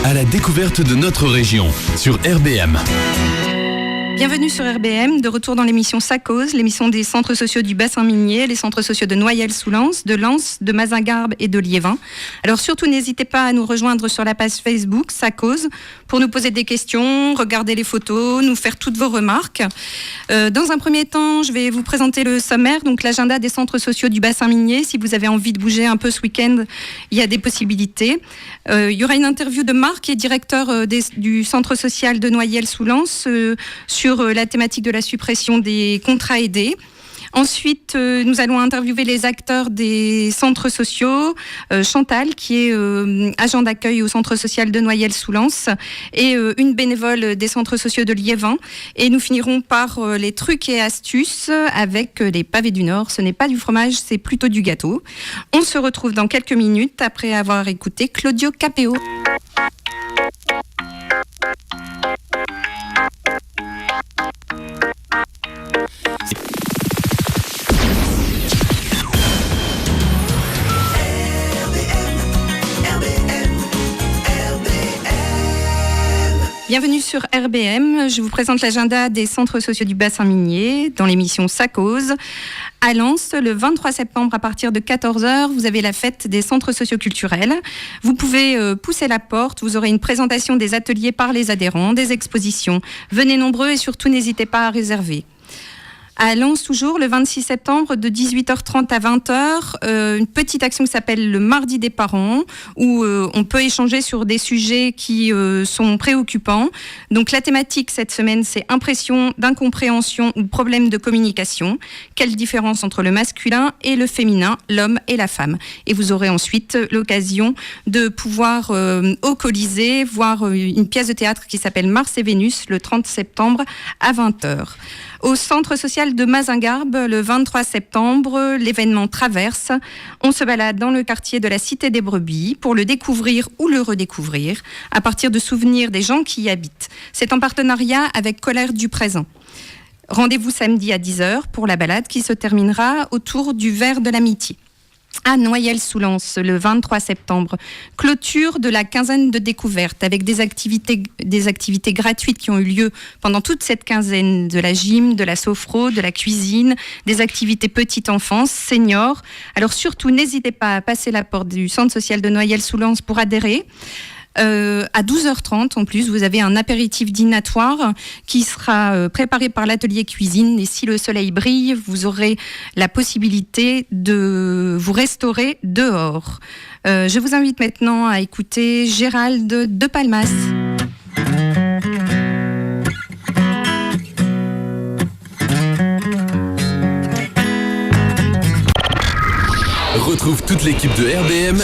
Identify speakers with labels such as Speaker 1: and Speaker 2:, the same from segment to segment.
Speaker 1: à la découverte de notre région sur RBM.
Speaker 2: Bienvenue sur RBM, de retour dans l'émission Ça cause, l'émission des centres sociaux du bassin minier, les centres sociaux de Noyelles-sous-Lens, de Lens, de Mazingarbe et de Liévin. Alors surtout, n'hésitez pas à nous rejoindre sur la page Facebook Ça cause pour nous poser des questions, regarder les photos, nous faire toutes vos remarques. Dans un premier temps, je vais vous présenter le sommaire, donc l'agenda des centres sociaux du bassin minier. Si vous avez envie de bouger un peu ce week-end, il y a des possibilités. Il y aura une interview de Marc, qui est directeur du centre social de Noyelles-sous-Lens, sur la thématique de la suppression des contrats aidés. Ensuite, nous allons interviewer les acteurs des centres sociaux, Chantal, qui est agent d'accueil au centre social de Noyelles-sous-Lens, et une bénévole des centres sociaux de Liévin. Et nous finirons par les trucs et astuces avec les pavés du Nord. Ce n'est pas du fromage, c'est plutôt du gâteau. On se retrouve dans quelques minutes après avoir écouté Claudio Capéo. Bienvenue sur RBM, je vous présente l'agenda des centres sociaux du bassin minier dans l'émission Ça cause. À Lens, le 23 septembre à partir de 14h, vous avez la fête des centres socioculturels. Vous pouvez pousser la porte, vous aurez une présentation des ateliers par les adhérents, des expositions. Venez nombreux et surtout n'hésitez pas à réserver. À Lens, toujours, le 26 septembre, de 18h30 à 20h, une petite action qui s'appelle le Mardi des parents, où on peut échanger sur des sujets qui sont préoccupants. Donc la thématique cette semaine, c'est impression d'incompréhension ou problème de communication. Quelle différence entre le masculin et le féminin, l'homme et la femme. Et vous aurez ensuite l'occasion de pouvoir au Colisée voir une pièce de théâtre qui s'appelle Mars et Vénus, le 30 septembre à 20h. Au centre social de Mazingarbe, le 23 septembre, l'événement Traverse. On se balade dans le quartier de la Cité des Brebis pour le découvrir ou le redécouvrir à partir de souvenirs des gens qui y habitent. C'est en partenariat avec Colère du Présent. Rendez-vous samedi à 10h pour la balade qui se terminera autour du verre de l'amitié. À Noyelles-sous-Lens, le 23 septembre, clôture de la quinzaine de découvertes avec des activités gratuites qui ont eu lieu pendant toute cette quinzaine, de la gym, de la sophro, de la cuisine, des activités petite enfance, seniors. Alors surtout, n'hésitez pas à passer la porte du centre social de Noyelles-sous-Lens pour adhérer. À 12h30 en plus, vous avez un apéritif dînatoire qui sera préparé par l'atelier cuisine, et si le soleil brille, vous aurez la possibilité de vous restaurer dehors. Je vous invite maintenant à écouter Gérald de Palmas.
Speaker 1: Retrouve toute l'équipe de RBM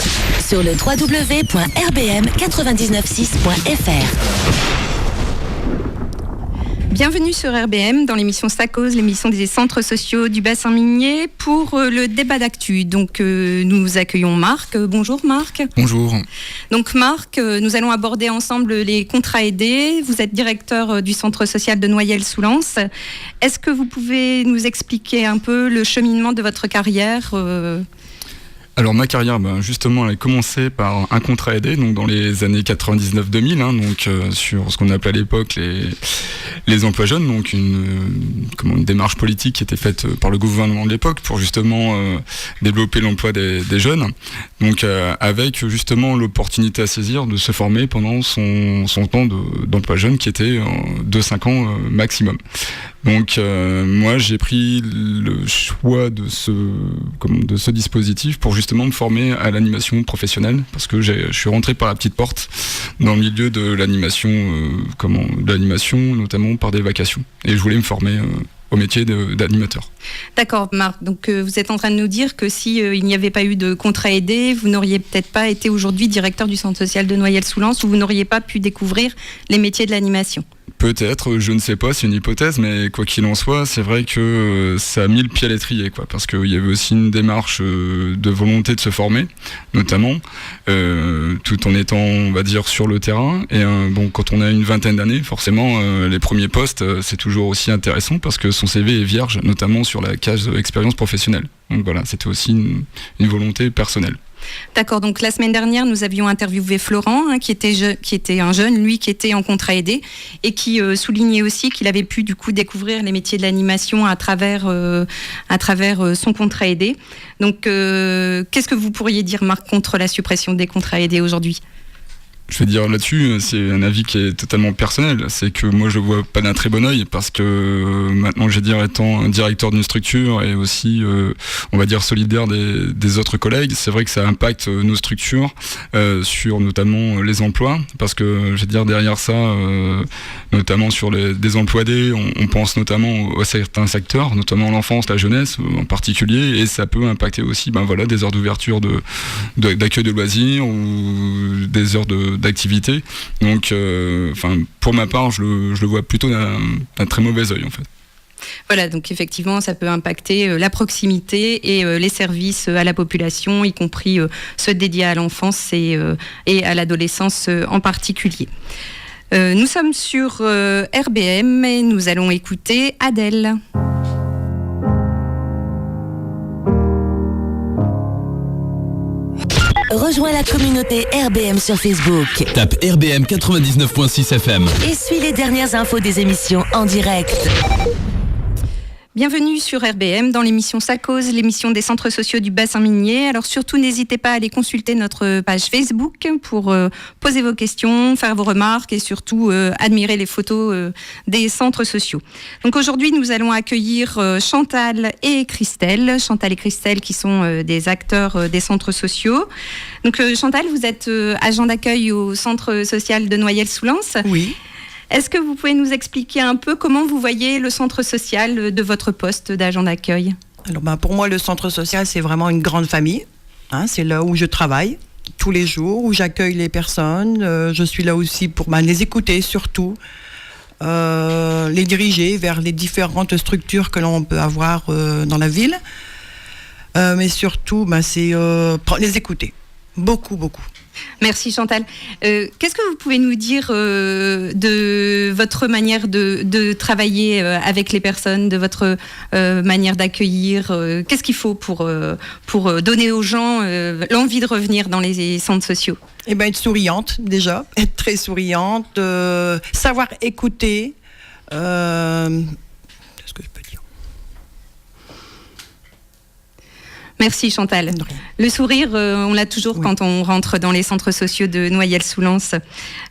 Speaker 3: sur le www.rbm996.fr.
Speaker 2: Bienvenue sur RBM dans l'émission Ça cause, l'émission des centres sociaux du bassin minier pour le débat d'actu. Donc nous accueillons Marc. Bonjour Marc.
Speaker 4: Bonjour.
Speaker 2: Donc Marc, nous allons aborder ensemble les contrats aidés. Vous êtes directeur du centre social de Noyelles-sous-Lens. Est-ce que vous pouvez nous expliquer un peu le cheminement de votre carrière
Speaker 4: Alors ma carrière, justement, elle a commencé par un contrat aidé, donc dans les années 99-2000, donc sur ce qu'on appelait à l'époque les emplois jeunes, donc une démarche politique qui était faite par le gouvernement de l'époque pour justement développer l'emploi des jeunes, donc avec justement l'opportunité à saisir de se former pendant son temps d'emploi jeune qui était de 5 ans maximum. Donc moi j'ai pris le choix de ce dispositif pour justement me former à l'animation professionnelle, parce que je suis rentré par la petite porte dans le milieu de l'animation, notamment par des vacations, et je voulais me former au métier d'animateur.
Speaker 2: D'accord Marc, donc vous êtes en train de nous dire que si il n'y avait pas eu de contrat aidé, vous n'auriez peut-être pas été aujourd'hui directeur du centre social de Noyelles-sous-Lens, ou vous n'auriez pas pu découvrir les métiers de l'animation.
Speaker 4: Peut-être, je ne sais pas, c'est une hypothèse, mais quoi qu'il en soit, c'est vrai que ça a mis le pied à l'étrier, parce qu'il y avait aussi une démarche de volonté de se former, notamment, tout en étant, on va dire, sur le terrain. Et quand on a une vingtaine d'années, forcément, les premiers postes, c'est toujours aussi intéressant, parce que son CV est vierge, notamment sur la case expérience professionnelle. Donc voilà, c'était aussi une volonté personnelle.
Speaker 2: D'accord, donc la semaine dernière, nous avions interviewé Florent, qui était un jeune, lui, qui était en contrat aidé, et qui soulignait aussi qu'il avait pu du coup découvrir les métiers de l'animation à travers son contrat aidé. Donc, qu'est-ce que vous pourriez dire, Marc, contre la suppression des contrats aidés aujourd'hui ?
Speaker 4: Je vais dire là-dessus, c'est un avis qui est totalement personnel. C'est que moi, je le vois pas d'un très bon œil parce que maintenant, je vais dire, étant directeur d'une structure et aussi, on va dire, solidaire des autres collègues, c'est vrai que ça impacte nos structures sur notamment les emplois parce que, je vais dire, derrière ça, notamment sur des emplois aidés, on pense notamment à certains secteurs, notamment l'enfance, la jeunesse en particulier, et ça peut impacter aussi, des heures d'ouverture d'accueil de loisirs ou des heures d'activité. Donc, pour ma part, je le vois plutôt d'un très mauvais œil, en fait.
Speaker 2: Voilà, donc effectivement, ça peut impacter la proximité et les services à la population, y compris ceux dédiés à l'enfance et à l'adolescence en particulier. Nous sommes sur RBM et nous allons écouter Adèle.
Speaker 3: Rejoins la communauté RBM sur Facebook.
Speaker 1: Tape RBM 99.6 FM.
Speaker 3: Et suis les dernières infos des émissions en direct.
Speaker 2: Bienvenue sur RBM dans l'émission Ça cause, l'émission des centres sociaux du bassin minier. Alors surtout, n'hésitez pas à aller consulter notre page Facebook pour poser vos questions, faire vos remarques et surtout admirer les photos des centres sociaux. Donc aujourd'hui, nous allons accueillir Chantal et Christelle. Chantal et Christelle qui sont des acteurs des centres sociaux. Donc Chantal, vous êtes agent d'accueil au centre social de Noyelles-sous-Lens.
Speaker 5: Oui.
Speaker 2: Est-ce que vous pouvez nous expliquer un peu comment vous voyez le centre social de votre poste d'agent d'accueil ?
Speaker 5: Alors pour moi, le centre social, c'est vraiment une grande famille. C'est là où je travaille tous les jours, où j'accueille les personnes. Je suis là aussi pour les écouter surtout, les diriger vers les différentes structures que l'on peut avoir dans la ville. Mais surtout, c'est les écouter. Beaucoup.
Speaker 2: Merci Chantal. Qu'est-ce que vous pouvez nous dire de votre manière de travailler avec les personnes, de votre manière d'accueillir ? Qu'est-ce qu'il faut pour donner aux gens l'envie de revenir dans les centres sociaux ?
Speaker 5: Être souriante déjà, être très souriante, savoir écouter. Qu'est-ce que je peux dire ?
Speaker 2: Merci Chantal. Le sourire, on l'a toujours quand on rentre dans les centres sociaux de Noyelles-sous-Lens.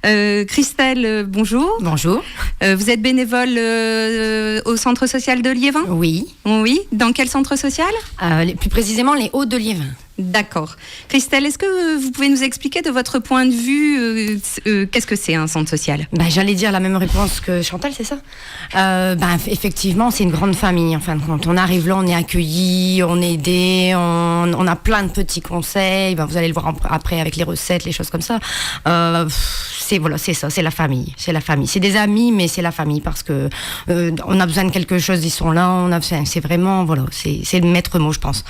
Speaker 2: Christelle, bonjour.
Speaker 6: Bonjour.
Speaker 2: Vous êtes bénévole au centre social de Liévin ?
Speaker 6: Oui.
Speaker 2: Oui. Dans quel centre social ?
Speaker 6: Plus précisément, les Hauts de Liévin.
Speaker 2: D'accord. Christelle, est-ce que vous pouvez nous expliquer de votre point de vue qu'est-ce que c'est un centre social ?
Speaker 6: J'allais dire la même réponse que Chantal, c'est ça ? Effectivement, c'est une grande famille. En fin de compte, on arrive là, on est accueillis, on est aidés, on a plein de petits conseils. Vous allez le voir après avec les recettes, les choses comme ça. C'est ça, c'est la famille. C'est la famille. C'est des amis, mais c'est la famille parce que on a besoin de quelque chose, ils sont là. C'est vraiment, c'est le maître mot, je pense.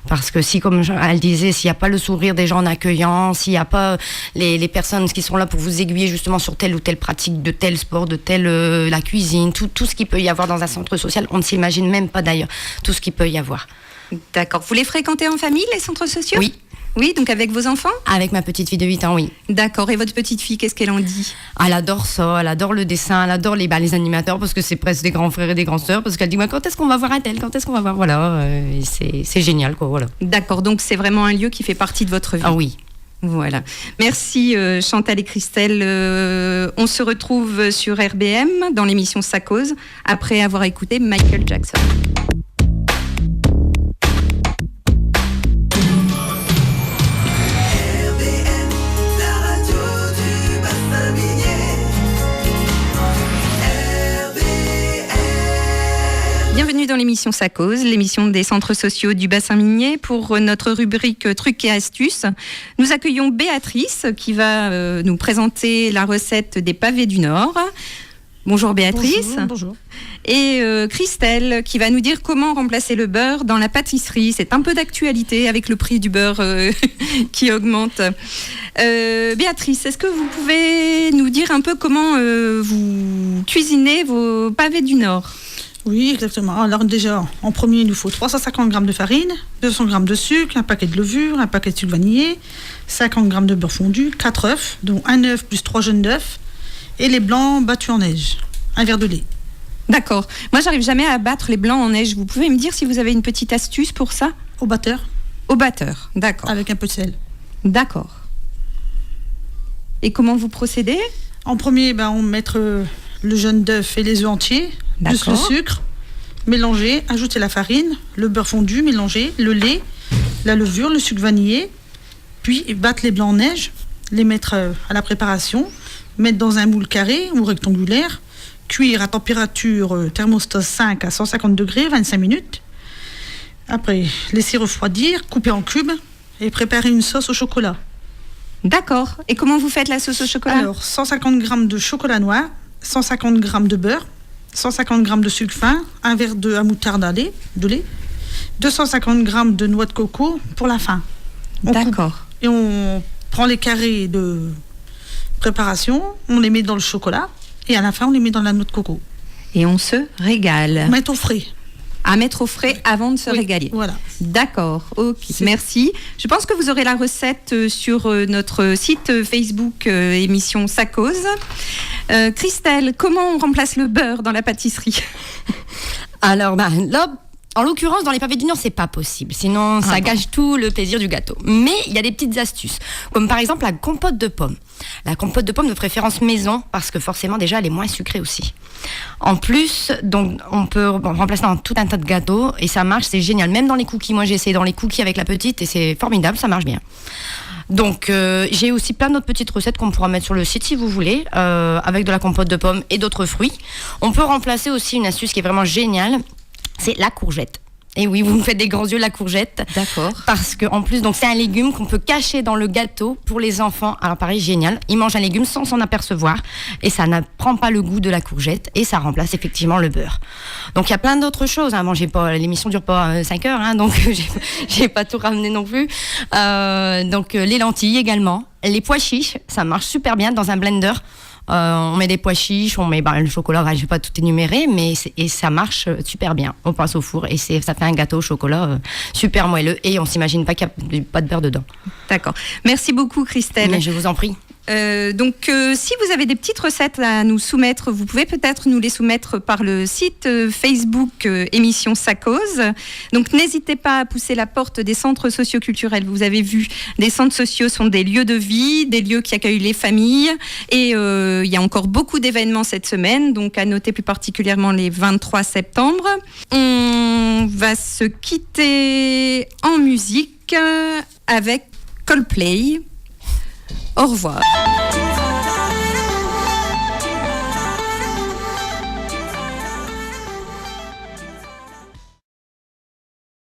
Speaker 6: Parce que si, comme elle disait, s'il n'y a pas le sourire des gens en accueillant, s'il n'y a pas les personnes qui sont là pour vous aiguiller justement sur telle ou telle pratique, de tel sport, de telle la cuisine, tout ce qu'il peut y avoir dans un centre social, on ne s'imagine même pas d'ailleurs tout ce qu'il peut y avoir.
Speaker 2: D'accord. Vous les fréquentez en famille, les centres sociaux ?
Speaker 6: Oui.
Speaker 2: Oui, donc avec vos enfants ?
Speaker 6: Avec ma petite fille de 8 ans, oui.
Speaker 2: D'accord. Et votre petite fille, qu'est-ce qu'elle en dit ?
Speaker 6: Elle adore ça, elle adore le dessin, elle adore les animateurs parce que c'est presque des grands frères et des grands sœurs, parce qu'elle dit quand est-ce qu'on va voir un tel, quand est-ce qu'on va voir, et c'est génial, quoi, voilà.
Speaker 2: D'accord, donc c'est vraiment un lieu qui fait partie de votre vie.
Speaker 6: Ah oui.
Speaker 2: Voilà. Merci Chantal et Christelle. On se retrouve sur RBM dans l'émission Ça cause, après avoir écouté Michael Jackson. Bienvenue dans l'émission Ça cause, l'émission des centres sociaux du bassin minier. Pour notre rubrique Trucs et astuces, nous accueillons Béatrice qui va nous présenter la recette des pavés du Nord. Bonjour Béatrice.
Speaker 7: Bonjour.
Speaker 2: Et Christelle qui va nous dire comment remplacer le beurre dans la pâtisserie. C'est un peu d'actualité avec le prix du beurre qui augmente. Béatrice, est-ce que vous pouvez nous dire un peu comment vous cuisinez vos pavés du Nord ?
Speaker 7: Oui, exactement. Alors déjà, en premier, il nous faut 350 g de farine, 200 g de sucre, un paquet de levure, un paquet de sucre vanillé, 50 g de beurre fondu, 4 œufs, dont un œuf plus 3 jaunes d'œufs, et les blancs battus en neige, un verre de lait.
Speaker 2: D'accord. Moi, j'arrive jamais à battre les blancs en neige. Vous pouvez me dire si vous avez une petite astuce pour ça ?
Speaker 7: Au batteur,
Speaker 2: Au batteur, d'accord.
Speaker 7: avec un peu de sel.
Speaker 2: D'accord. Et comment vous procédez ?
Speaker 7: En premier, on met le jaune d'œuf et les œufs entiers, plus le
Speaker 2: D'accord.
Speaker 7: sucre, mélanger, ajouter la farine, le beurre fondu, mélanger, le lait, la levure, le sucre vanillé, puis battre les blancs en neige, les mettre à la préparation, mettre dans un moule carré ou rectangulaire, cuire à température thermostat 5 à 150 degrés, 25 minutes. Après, laisser refroidir, couper en cubes et préparer une sauce au chocolat.
Speaker 2: D'accord. Et comment vous faites la sauce au chocolat ?
Speaker 7: Alors, 150 g de chocolat noir, 150 g de beurre, 150 g de sucre fin, un verre à moutarde de lait, 250 g de noix de coco pour la fin. On coupe
Speaker 2: D'accord.
Speaker 7: et on prend les carrés de préparation, on les met dans le chocolat et à la fin, on les met dans la noix de coco.
Speaker 2: Et on se régale.
Speaker 7: On met au frais.
Speaker 2: À mettre au frais avant de se
Speaker 7: Oui,
Speaker 2: régaler.
Speaker 7: Voilà.
Speaker 2: D'accord, ok, merci. Je pense que vous aurez la recette sur notre site Facebook émission Ça Cause. Christelle, comment on remplace le beurre dans la pâtisserie ?
Speaker 6: Alors, là, en l'occurrence, dans les pavés d'union, c'est pas possible. Sinon, ça gâche tout le plaisir du gâteau. Mais il y a des petites astuces, comme par exemple la compote de pommes. La compote de pommes de préférence maison, parce que forcément, déjà, elle est moins sucrée aussi. En plus, donc, on peut remplacer dans tout un tas de gâteaux, et ça marche, c'est génial. Même dans les cookies, moi j'ai essayé dans les cookies avec la petite, et c'est formidable, ça marche bien. Donc, j'ai aussi plein d'autres petites recettes qu'on pourra mettre sur le site si vous voulez, avec de la compote de pommes et d'autres fruits. On peut remplacer aussi une astuce qui est vraiment géniale, c'est la courgette. Et oui, vous me faites des grands yeux, la courgette.
Speaker 2: D'accord.
Speaker 6: Parce que en plus, donc c'est un légume qu'on peut cacher dans le gâteau pour les enfants. Alors pareil, génial. Ils mangent un légume sans s'en apercevoir et ça ne prend pas le goût de la courgette et ça remplace effectivement le beurre. Donc il y a plein d'autres choses. Bon, l'émission dure pas 5 heures, donc j'ai pas tout ramené non plus. Donc les lentilles également, les pois chiches, ça marche super bien dans un blender. On met des pois chiches, on met le chocolat, je vais pas tout énumérer, mais et ça marche super bien. On passe au four et ça fait un gâteau au chocolat super moelleux et on s'imagine pas qu'il n'y a pas de beurre dedans.
Speaker 2: D'accord. Merci beaucoup Christelle.
Speaker 6: Mais je vous en prie.
Speaker 2: Si vous avez des petites recettes à nous soumettre, vous pouvez peut-être nous les soumettre par le site Facebook émission Ça Cause. Donc n'hésitez pas à pousser la porte des centres socioculturels. Vous avez vu, les centres sociaux sont des lieux de vie, des lieux qui accueillent les familles et il y a encore beaucoup d'événements cette semaine, donc à noter plus particulièrement les 23 septembre. On va se quitter en musique avec Coldplay. Au revoir.